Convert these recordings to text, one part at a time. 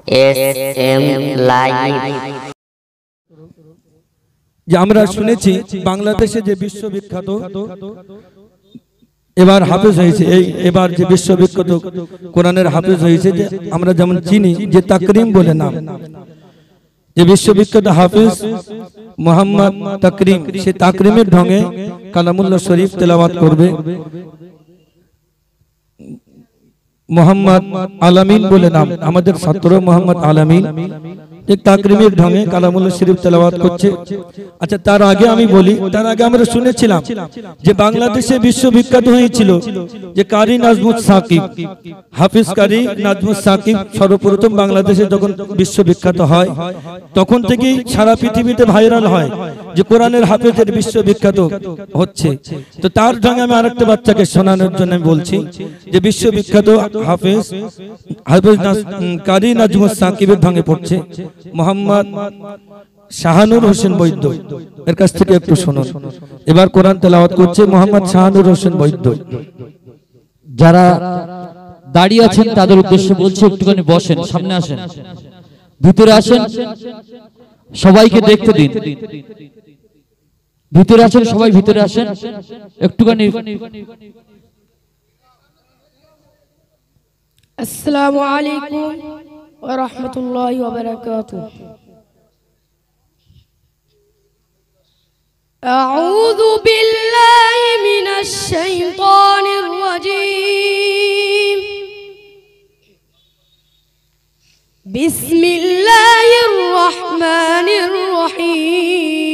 SM live. যে আমরা শুনেছি বাংলাদেশে যে বিশ্ববিখ্যাত এবার হাফেজ হয়েছে, এবার যে বিশ্ববিখ্যাত কোরআনের হাফেজ হয়েছে, যে আমরা যেমন চিনি যে তাকরিম বলে নাম, যে বিশ্ববিখ্যাত হাফেজ মোহাম্মদ তাকরিম, সে তাকরিমের ঢঙে কালামুল্লাহ শরীফ তেলাওয়াত করবে। মোহাম্মদ আলামিন বলে নাম, আমাদের ছাত্র মোহাম্মদ আলামিন তাকরিমের ঢঙে কালামুল্লাহ শরীফ তেলাওয়াত করছে। আচ্ছা, তার আগে আমি বলি, তার আগে আমরা শুনেছিলাম যে বাংলাদেশে বিশ্ববিখ্যাত হয়েছিল যে কারি নাজমুস সাকিব, হাফিজ কারি নাজমুস সাকিব সর্বপ্রথম বাংলাদেশে যখন বিশ্ববিখ্যাত হয়, তখন থেকেই সারা পৃথিবীতে ভাইরাল হয় যে কোরআনের হাফেজের বিশ্ববিখ্যাত হচ্ছে। তো তার ঢঙে আমি আরেকটা বাচ্চাকে শোনানোর জন্য বলছি যে বিশ্ববিখ্যাত হাফেজ কারি নাজমুস সাকিবের ঢঙে পড়ছে মোহাম্মদ শাহানুর হোসেন বৈদ্য, এর কাছ থেকে একটু শুনুন। এবার কোরআন তেলাওয়াত করছে মোহাম্মদ শাহানুর হোসেন বৈদ্য। যারা দাঁড়িয়ে আছেন তাদের উদ্দেশ্যে বলছি, একটুখানি বসেন, সামনে আসেন, ভিতরে আসেন, সবাইকে দেখতে দিন। ভিতরে আছেন সবাই, ভিতরে আসেন একটুখানি। আসসালামু আলাইকুম ওয়া রাহমাতুল্লাহি ওয়া বারাকাতুহু। আউযু বিল্লাহি মিনাশ শাইতানির রাজীম। বিসমিল্লাহির রাহমানির রহিম।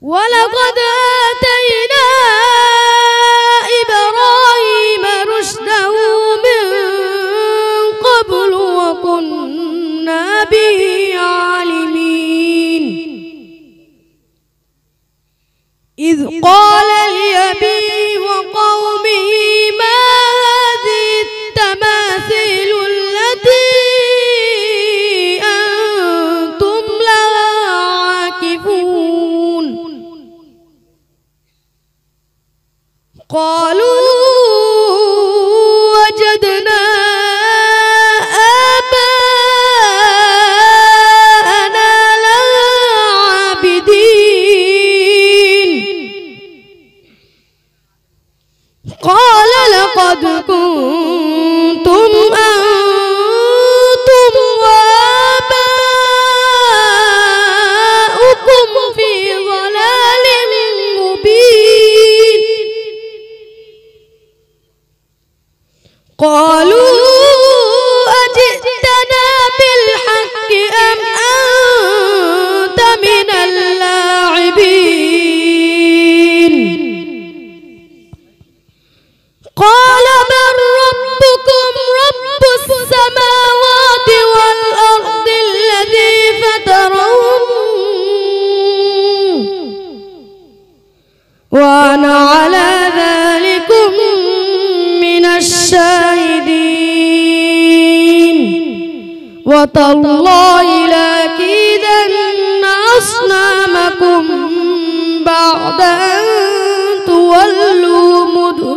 ওয়া লাকাদ আতাইনা إذ قال لأبي وقومه ما هذه التماثيل التي أنتم لها عاكفون قالوا وجدنا قال لقد كنتم أنتم وآباؤكم في ضلال مبين قالوا أجئتنا بالحق أم أنت من اللاعبين قال بل ربكم رب السماوات والأرض الذي فطرهم وأنا على ذلكم من الشاهدين وتالله لأكيدن أصنامكم بعد أن تولوا مدبرين